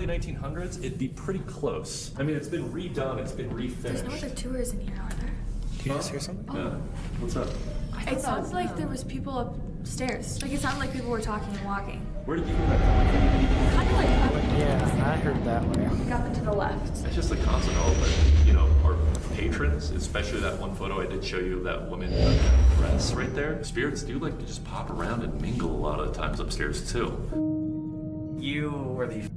early 1900s, it'd be pretty close. I mean, it's been redone, it's been refinished. There's no other tours in here, are there? Did you just hear something? Yeah. What's up? It sounds like there was people upstairs. Like, it sounded like people were talking and walking. Where did you hear that coming from? Kind of like up. Yeah, I heard that way. Like up and to the left. It's just the constant hope that, you know, our patrons, especially that one photo I did show you of that woman in the dress right there, spirits do like to just pop around and mingle a lot of the times upstairs too. You were the...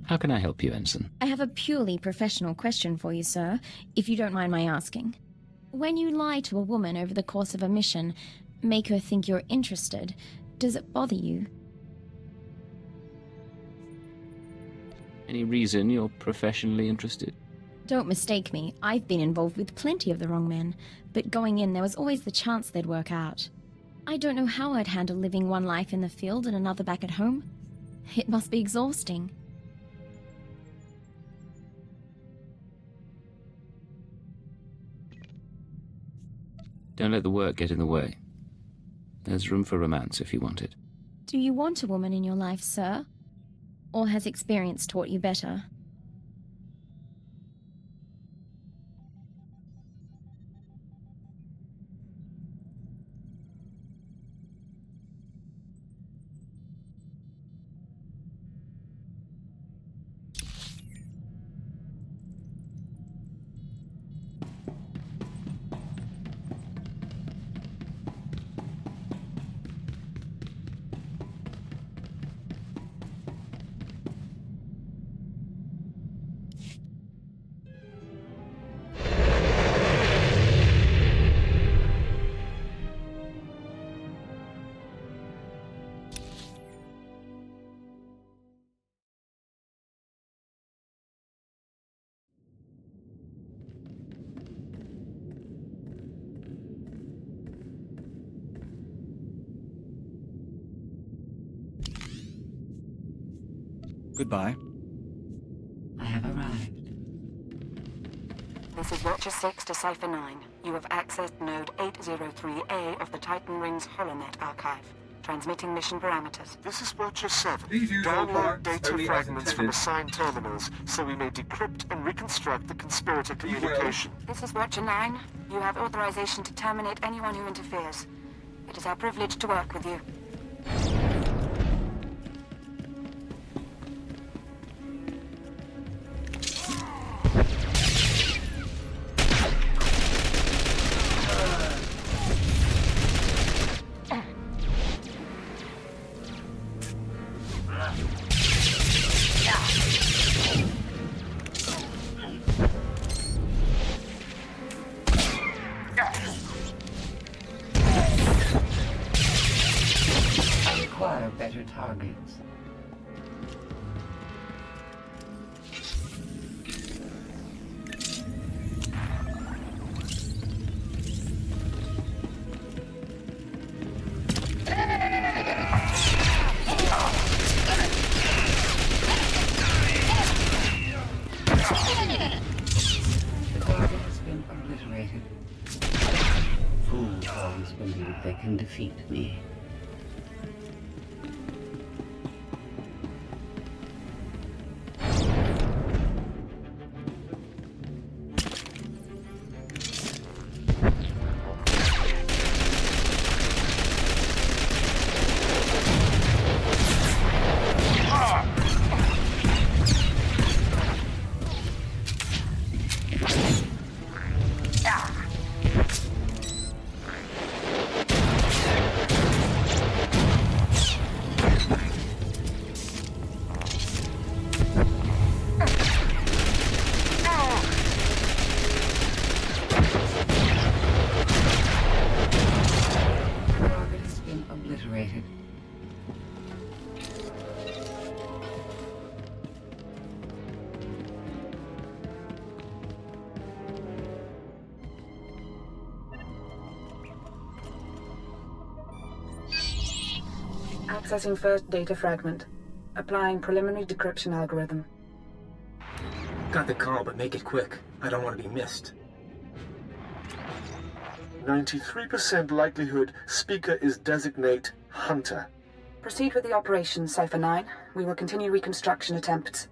How can I help you, Ensign? I have a purely professional question for you, sir, if you don't mind my asking. When you lie to a woman over the course of a mission, make her think you're interested, does it bother you? Any reason you're professionally interested? Don't mistake me, I've been involved with plenty of the wrong men, but going in there was always the chance they'd work out. I don't know how I'd handle living one life in the field and another back at home. It must be exhausting. Don't let the work get in the way. There's room for romance if you want it. Do you want a woman in your life, sir? Or has experience taught you better? Goodbye. I have arrived. This is Watcher 6 to Cipher 9. You have accessed Node 803A of the Titan Rings HoloNet archive. Transmitting mission parameters. This is Watcher 7. Please use all Download parts data only as fragments from intended. assigned terminals so we may decrypt and reconstruct the conspirator communication. This is Watcher 9. You have authorization to terminate anyone who interferes. It is our privilege to work with you. Acquire better targets. The target has been obliterated. Fools always believe they can defeat me. Accessing first data fragment. Applying preliminary decryption algorithm. Got the call, but make it quick. I don't want to be missed. 93% likelihood speaker is designate Hunter. Proceed with the operation, Cipher 9. We will continue reconstruction attempts.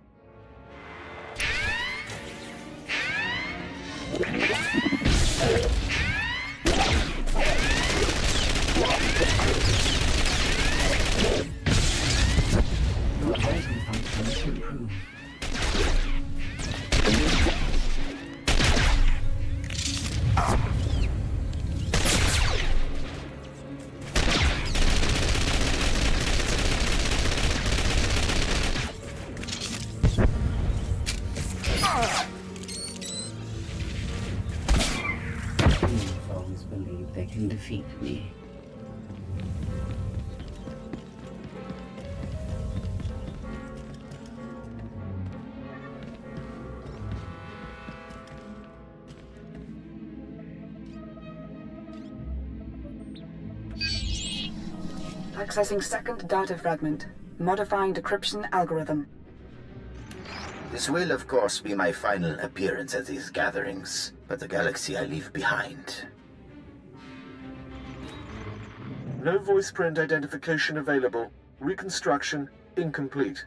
Always believe they can defeat me. Accessing second data fragment. Modifying decryption algorithm. This will, of course, be my final appearance at these gatherings, but the galaxy I leave behind. No voice print identification available. Reconstruction incomplete.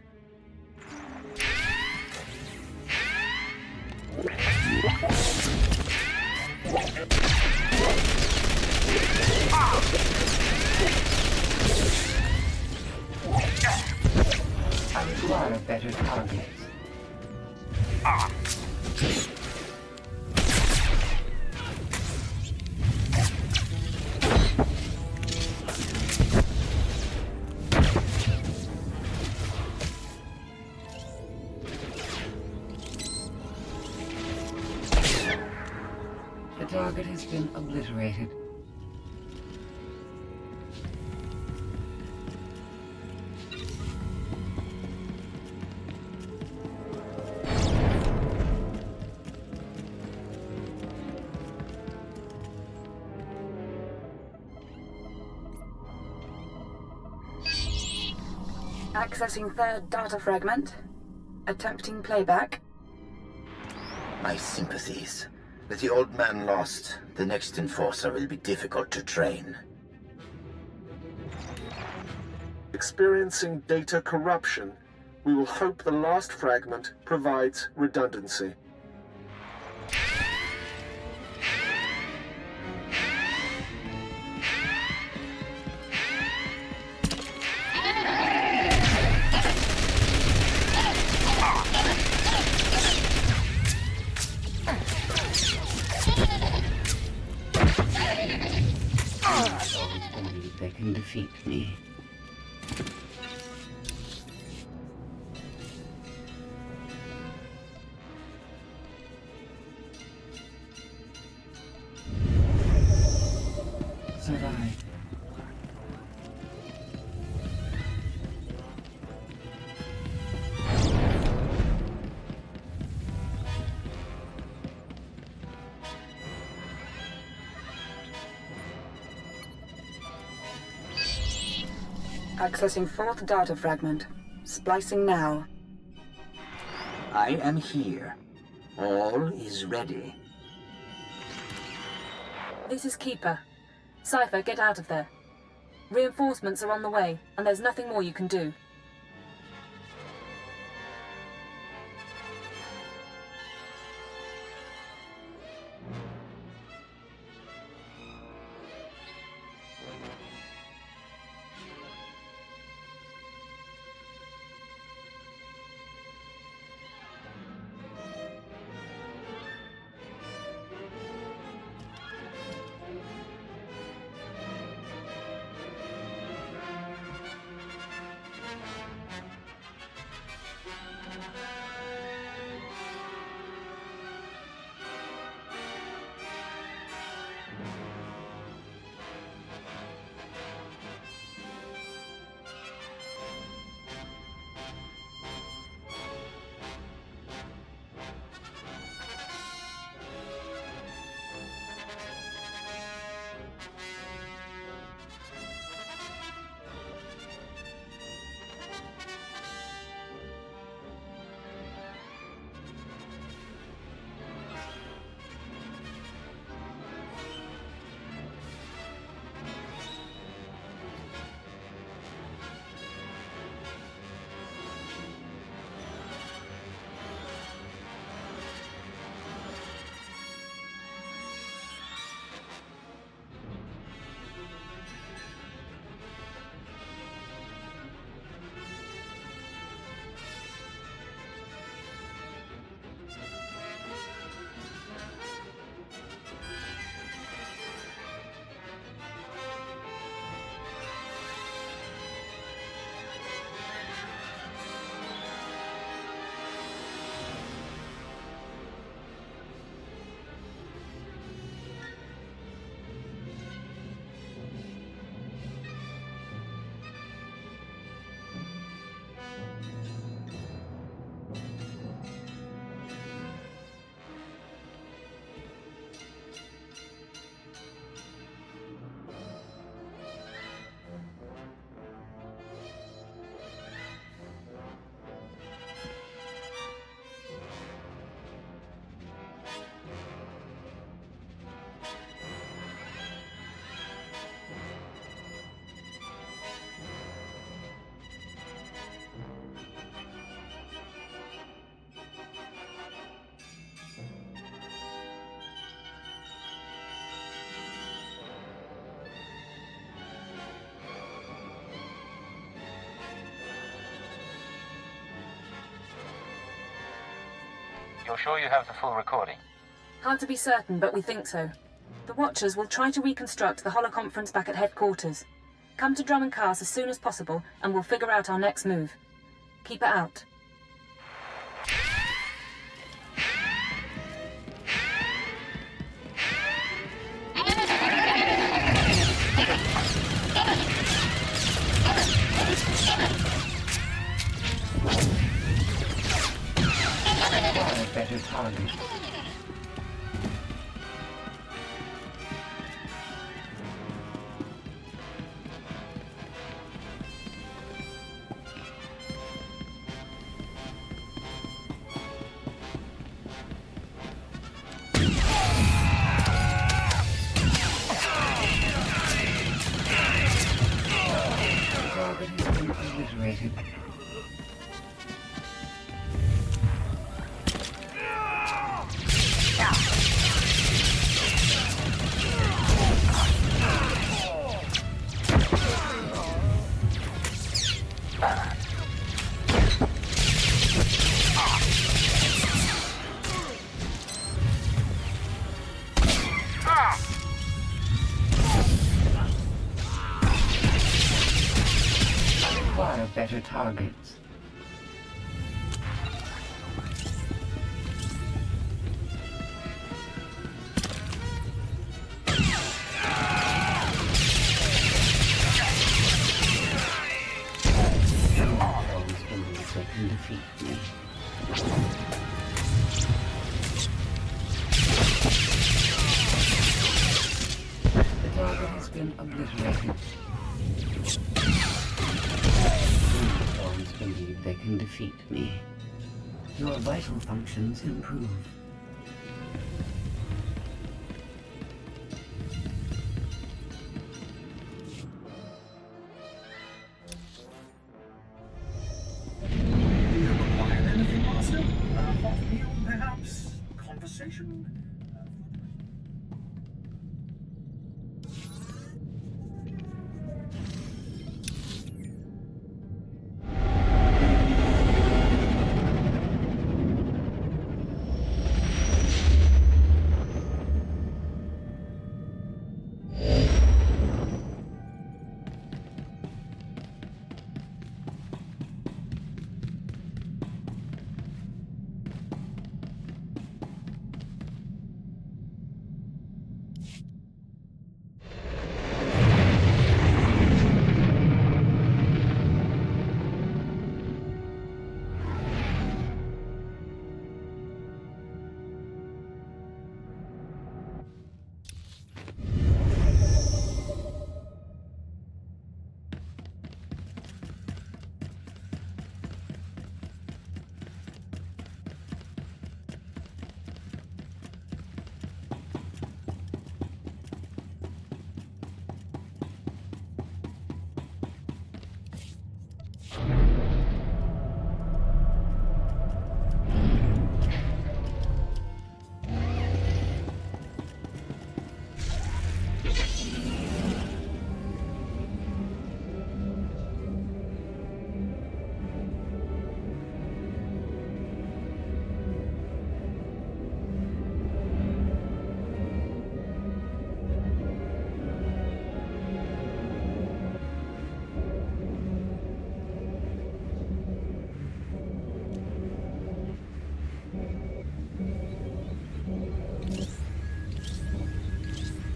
I require better targets. The target has been obliterated. Accessing third data fragment. Attempting playback. My sympathies. With the old man lost, the next enforcer will be difficult to train. Experiencing data corruption. We will hope the last fragment provides redundancy. They can defeat me. Survive. Accessing fourth data fragment. Splicing now. I am here. All is ready. This is Keeper. Cipher, get out of there. Reinforcements are on the way, and there's nothing more you can do. You're sure you have the full recording? Hard to be certain, but we think so. The Watchers will try to reconstruct the holoconference back at headquarters. Come to Drummond Kaas as soon as possible, and we'll figure out our next move. Keep it out. A better target. Target has been obliterated. Acquire better targets. Always believe they can defeat me. The target has been obliterated. Always believe they can defeat me. Your vital functions improve. Do you require anything, Master? A hot meal, perhaps? Conversation?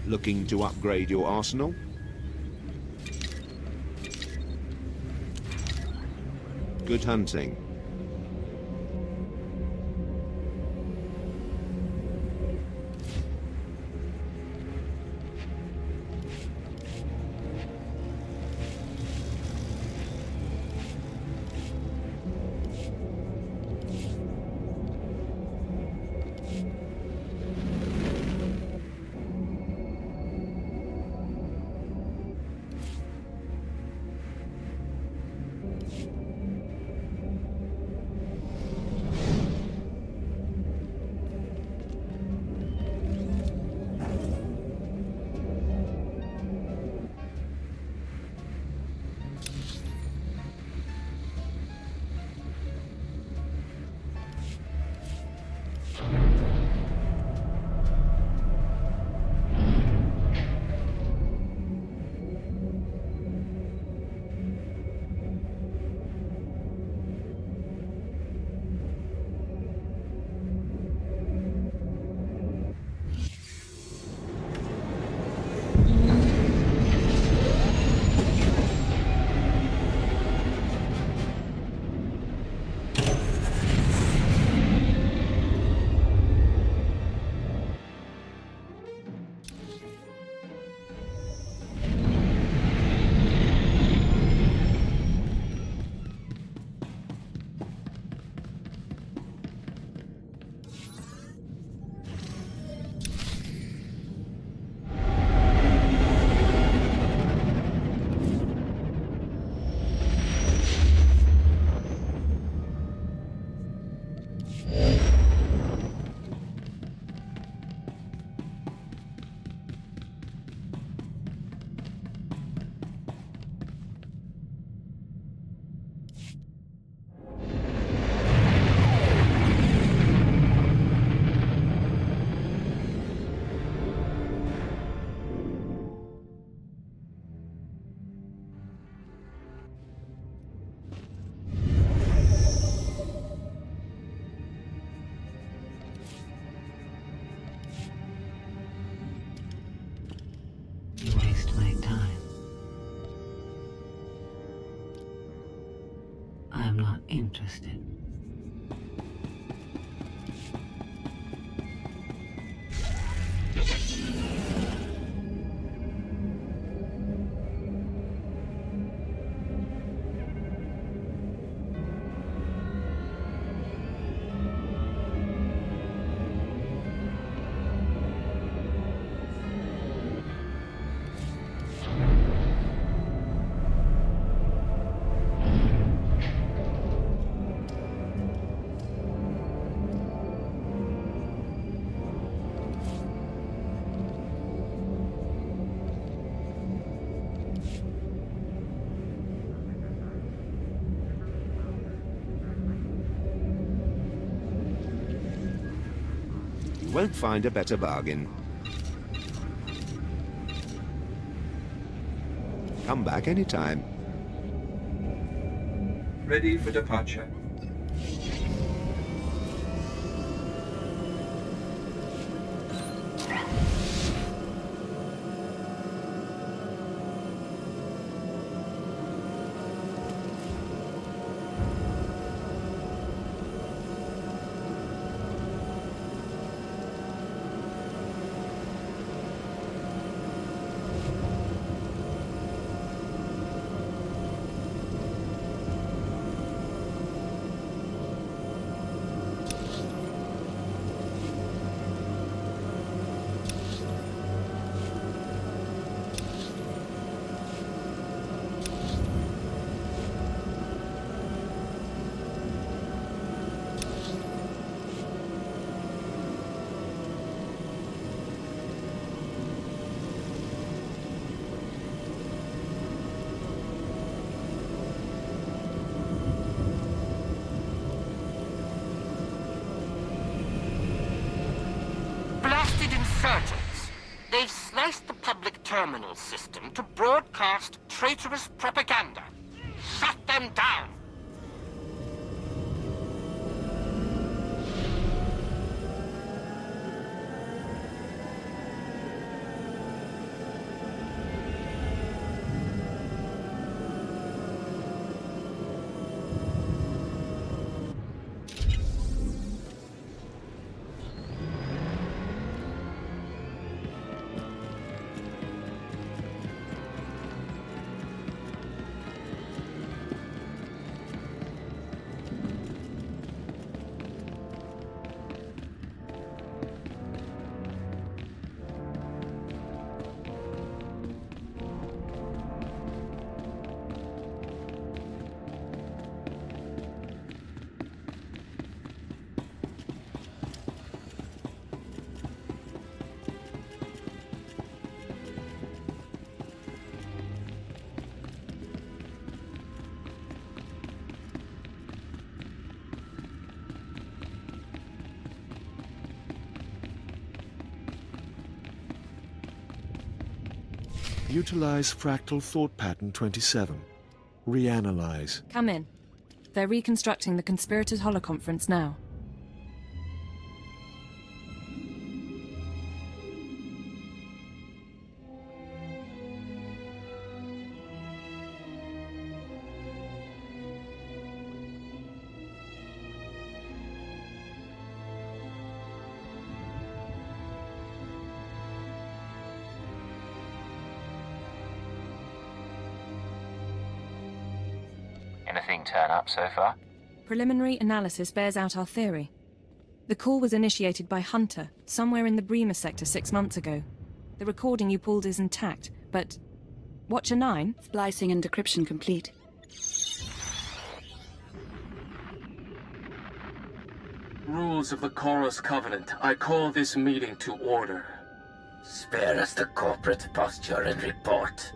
Looking to upgrade your arsenal? Good hunting. interested. Won't find a better bargain. Come back anytime. Ready for departure. Insurgents. They've sliced the public terminal system to broadcast traitorous propaganda. Shut them down! Utilize fractal thought pattern 27. Reanalyze. Come in. They're reconstructing the conspirators' holoconference now. Anything turn up so far? Preliminary analysis bears out our theory. The call was initiated by Hunter, somewhere in the Bremer sector 6 months ago. The recording you pulled is intact, but... Watcher 9? Splicing and decryption complete. Rules of the Chorus Covenant. I call this meeting to order. Spare us the corporate posture and report.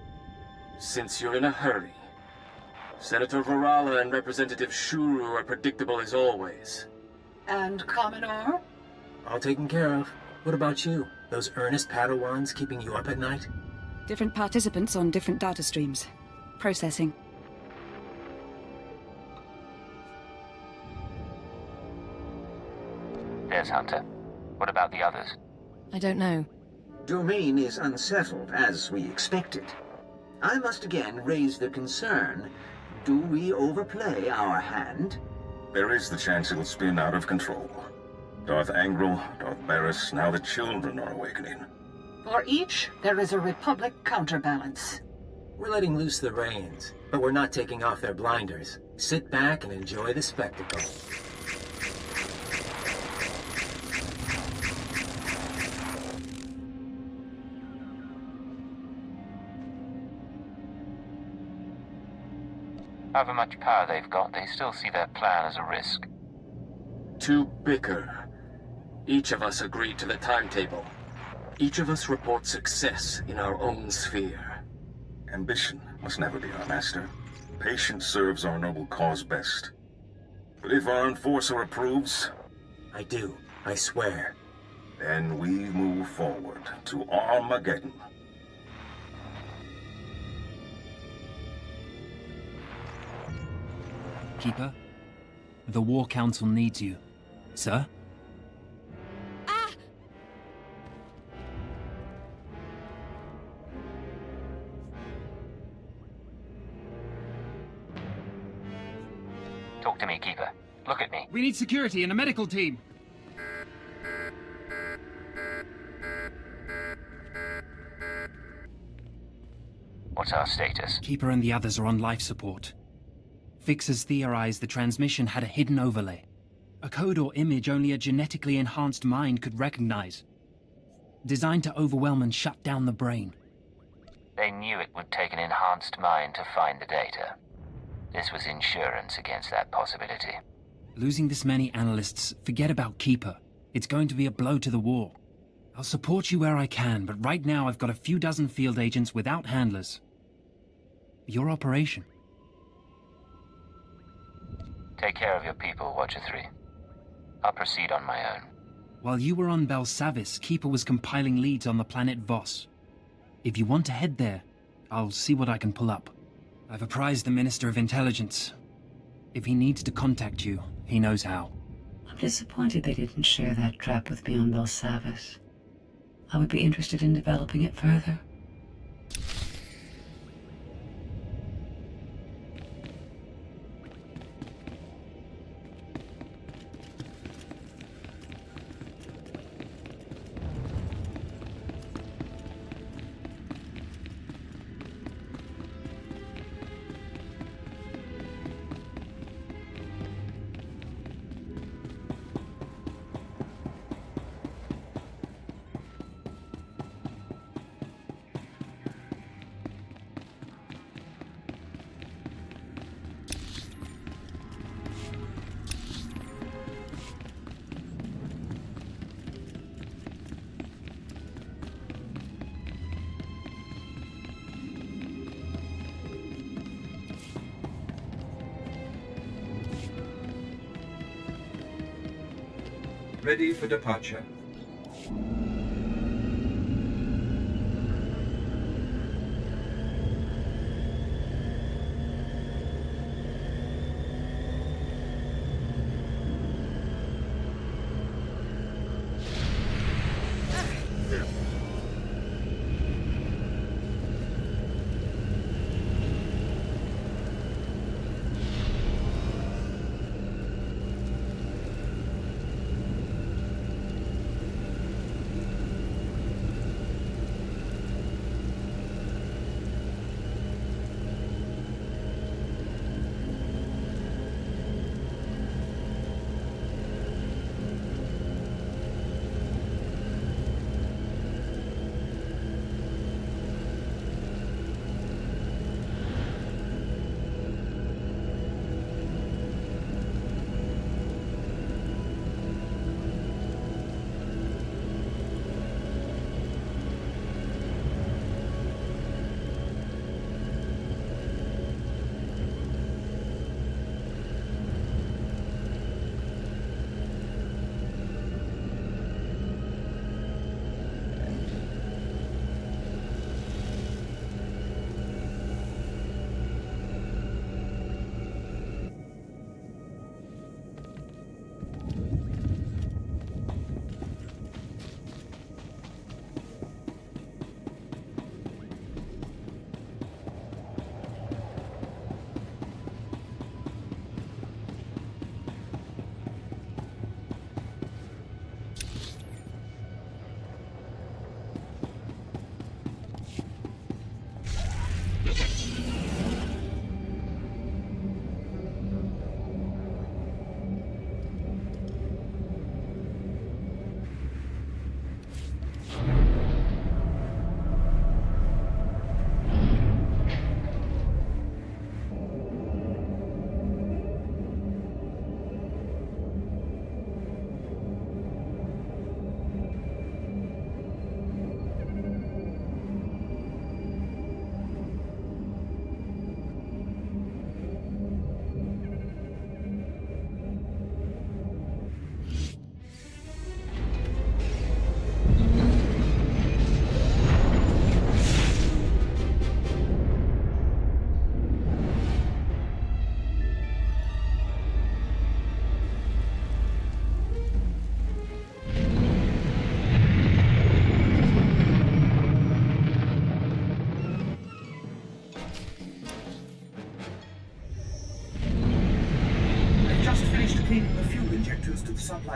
Since you're in a hurry, Senator Varala and Representative Shuru are predictable as always. And Commodore? All taken care of. What about you? Those earnest Padawans keeping you up at night? Different participants on different data streams. Processing. There's Hunter. What about the others? I don't know. Domain is unsettled, as we expected. I must again raise the concern. Do we overplay our hand? There is the chance it'll spin out of control. Darth Angral, Darth Barris, now the children are awakening. For each, there is a Republic counterbalance. We're letting loose the reins, but we're not taking off their blinders. Sit back and enjoy the spectacle. However much power they've got, they still see their plan as a risk. To bicker. Each of us agreed to the timetable. Each of us reports success in our own sphere. Ambition must never be our master. Patience serves our noble cause best. But if our enforcer approves... I do, I swear. Then we move forward to Armageddon. Keeper, the War Council needs you. Sir? Talk to me, Keeper. Look at me. We need security and a medical team. What's our status? Keeper and the others are on life support. Fixers theorized the transmission had a hidden overlay. A code or image only a genetically enhanced mind could recognize. Designed to overwhelm and shut down the brain. They knew it would take an enhanced mind to find the data. This was insurance against that possibility. Losing this many analysts, forget about Keeper. It's going to be a blow to the war. I'll support you where I can, but right now I've got a few dozen field agents without handlers. Your operation. Take care of your people, Watcher 3. I'll proceed on my own. While you were on Belsavis, Keeper was compiling leads on the planet Voss. If you want to head there, I'll see what I can pull up. I've apprised the Minister of Intelligence. If he needs to contact you, he knows how. I'm disappointed they didn't share that trap with me on Belsavis. I would be interested in developing it further. Ready for departure.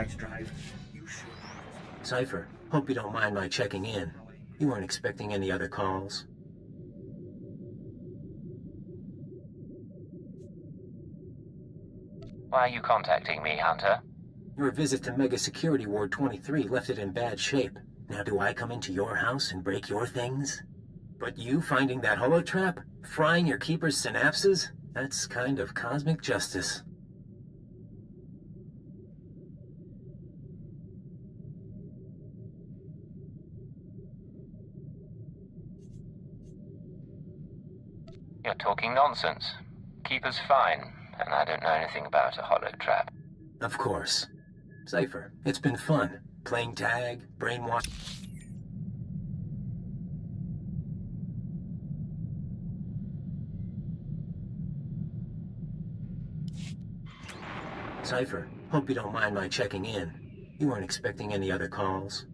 light drive. You should. Cipher, hope you don't mind my checking in. You weren't expecting any other calls? Why are you contacting me, Hunter? Your visit to Mega Security Ward 23 left it in bad shape. Now do I come into your house and break your things? But you finding that holotrap? Frying your keeper's synapses? That's kind of cosmic justice. You're talking nonsense. Keeper's fine, and I don't know anything about a holotrap. Of course. Cipher, it's been fun. Playing tag, brainwash... Cipher, hope you don't mind my checking in. You weren't expecting any other calls?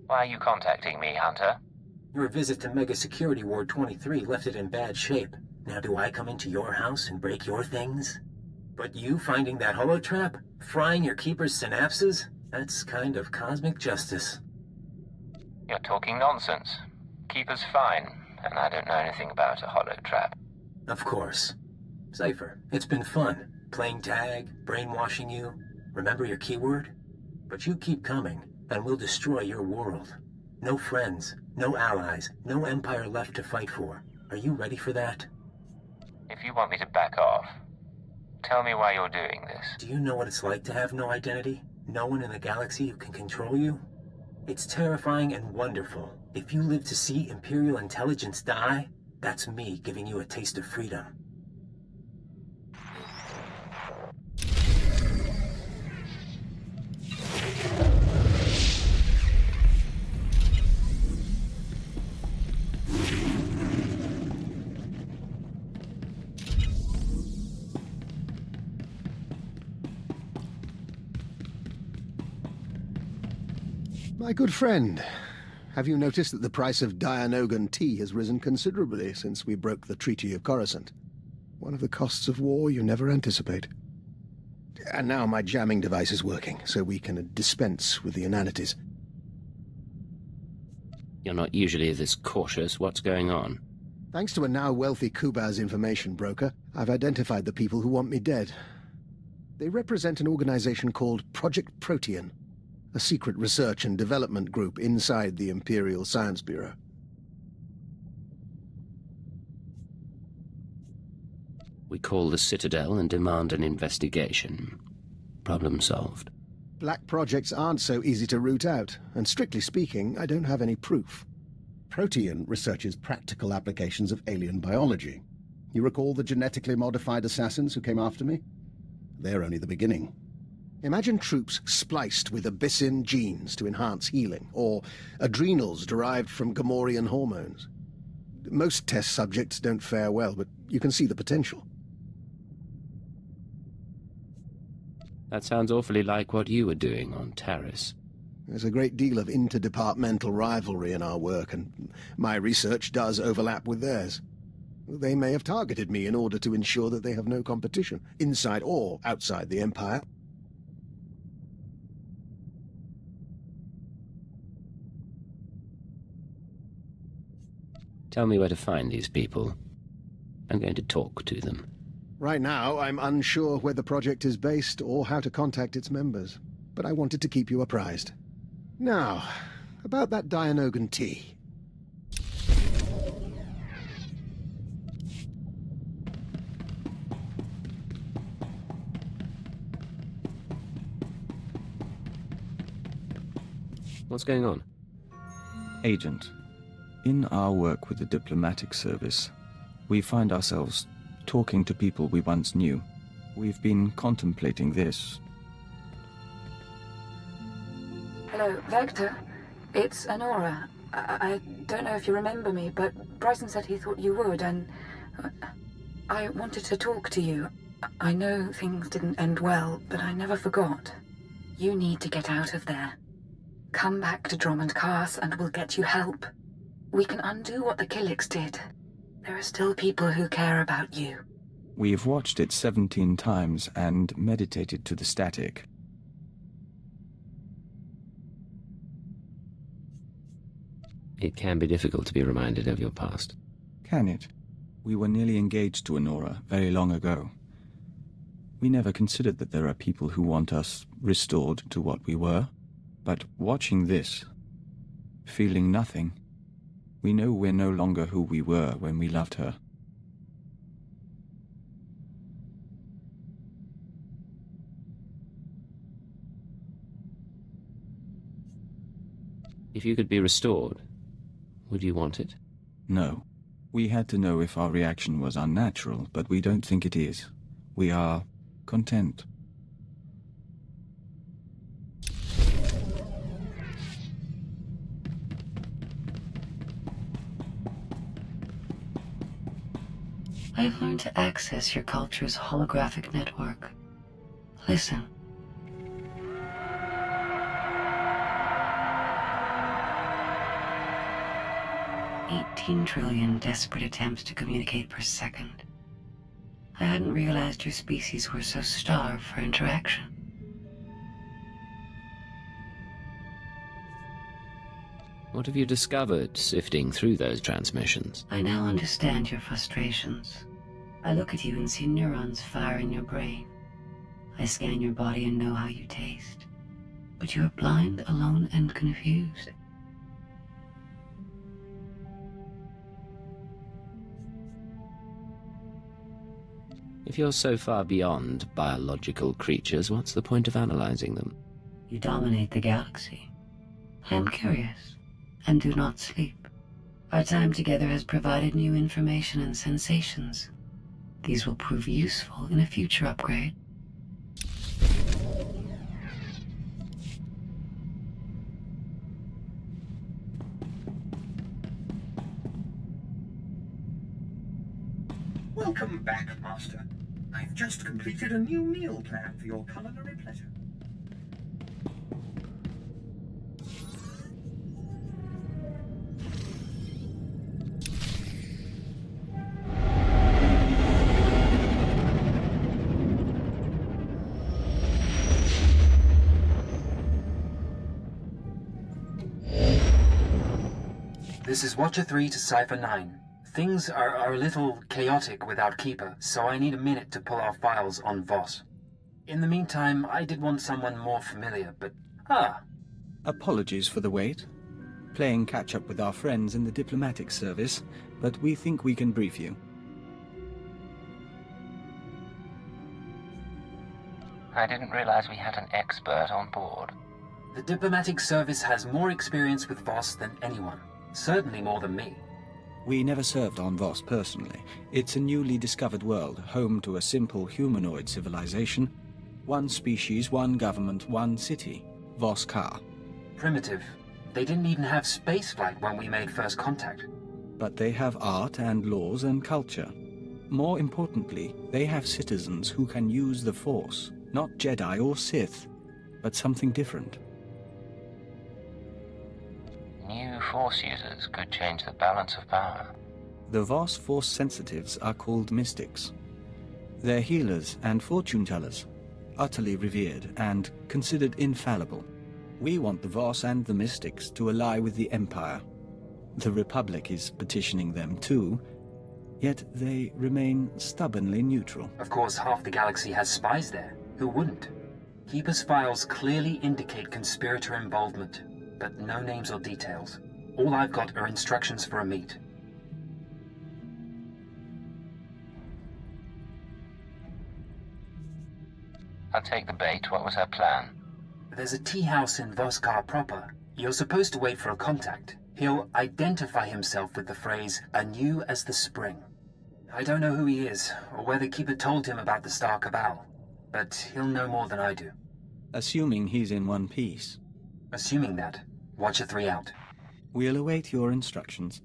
Why are you contacting me, Hunter? Your visit to Mega Security Ward 23 left it in bad shape. Now do I come into your house and break your things? But you finding that holotrap? Frying your keeper's synapses? That's kind of cosmic justice. You're talking nonsense. Keeper's fine, and I don't know anything about a holotrap. Of course. Cipher, it's been fun. Playing tag, brainwashing you. Remember your keyword? But you keep coming, and we'll destroy your world. No friends, no allies, no empire left to fight for. Are you ready for that? If you want me to back off, tell me why you're doing this. Do you know what it's like to have no identity? No one in the galaxy who can control you? It's terrifying and wonderful. If you live to see Imperial intelligence die, that's me giving you a taste of freedom. My good friend, have you noticed that the price of Dianogan tea has risen considerably since we broke the Treaty of Coruscant? One of the costs of war you never anticipate. And now my jamming device is working, so we can dispense with the inanities. You're not usually this cautious. What's going on? Thanks to a now wealthy Kubaz information broker, I've identified the people who want me dead. They represent an organization called Project Protean, a secret research and development group inside the Imperial Science Bureau. We call the Citadel and demand an investigation. Problem solved. Black projects aren't so easy to root out, and strictly speaking, I don't have any proof. Protean researches practical applications of alien biology. You recall the genetically modified assassins who came after me? They're only the beginning. Imagine troops spliced with Abyssin genes to enhance healing, or adrenals derived from Gamorrean hormones. Most test subjects don't fare well, but you can see the potential. That sounds awfully like what you were doing on Taris. There's a great deal of interdepartmental rivalry in our work, and my research does overlap with theirs. They may have targeted me in order to ensure that they have no competition, inside or outside the Empire. Tell me where to find these people. I'm going to talk to them. Right now, I'm unsure where the project is based or how to contact its members, but I wanted to keep you apprised. Now, about that Dianogan tea. What's going on? Agent, in our work with the diplomatic service, we find ourselves talking to people we once knew. We've been contemplating this. Hello, Vector. It's Honora. I don't know if you remember me, but Bryson said he thought you would, and I wanted to talk to you. I know things didn't end well, but I never forgot. You need to get out of there. Come back to Dromund Kaas and we'll get you help. We can undo what the Killiks did. There are still people who care about you. We've watched it 17 times and meditated to the static. It can be difficult to be reminded of your past. Can it? We were nearly engaged to Honora very long ago. We never considered that there are people who want us restored to what we were. But watching this, feeling nothing, we know we're no longer who we were when we loved her. If you could be restored, would you want it? No. We had to know if our reaction was unnatural, but we don't think it is. We are content. I've learned to access your culture's holographic network. Listen. $18 trillion desperate attempts to communicate per second. I hadn't realized your species were so starved for interaction. What have you discovered sifting through those transmissions? I now understand your frustrations. I look at you and see neurons fire in your brain. I scan your body and know how you taste. But you are blind, alone, and confused. If you're so far beyond biological creatures, what's the point of analyzing them? You dominate the galaxy. I am curious, and do not sleep. Our time together has provided new information and sensations. These will prove useful in a future upgrade. Welcome back, Master. I've just completed a new meal plan for your culinary pleasure. This is Watcher 3 to Cipher 9. Things are a little chaotic without Keeper, so I need a minute to pull our files on Voss. In the meantime, I did want someone more familiar, but... Apologies for the wait. Playing catch-up with our friends in the diplomatic service, but we think we can brief you. I didn't realize we had an expert on board. The diplomatic service has more experience with Voss than anyone. Certainly more than me. We never served on Voss personally. It's a newly discovered world, home to a simple humanoid civilization. One species, one government, one city. Voss Ka. Primitive. They didn't even have spaceflight when we made first contact. But they have art and laws and culture. More importantly, they have citizens who can use the Force. Not Jedi or Sith, but something different. New Force users could change the balance of power. The Voss Force sensitives are called mystics. They're healers and fortune-tellers, utterly revered and considered infallible. We want the Voss and the mystics to ally with the Empire. The Republic is petitioning them too, yet they remain stubbornly neutral. Of course, half the galaxy has spies there. Who wouldn't? Keeper's files clearly indicate conspirator involvement, but no names or details. All I've got are instructions for a meet. I'll take the bait. What was her plan? There's a tea house in Voskar proper. You're supposed to wait for a contact. He'll identify himself with the phrase, anew as the spring. I don't know who he is, or whether Keeper told him about the Star Cabal, but he'll know more than I do. Assuming he's in one piece. Assuming that, Watcher 3 out. We'll await your instructions.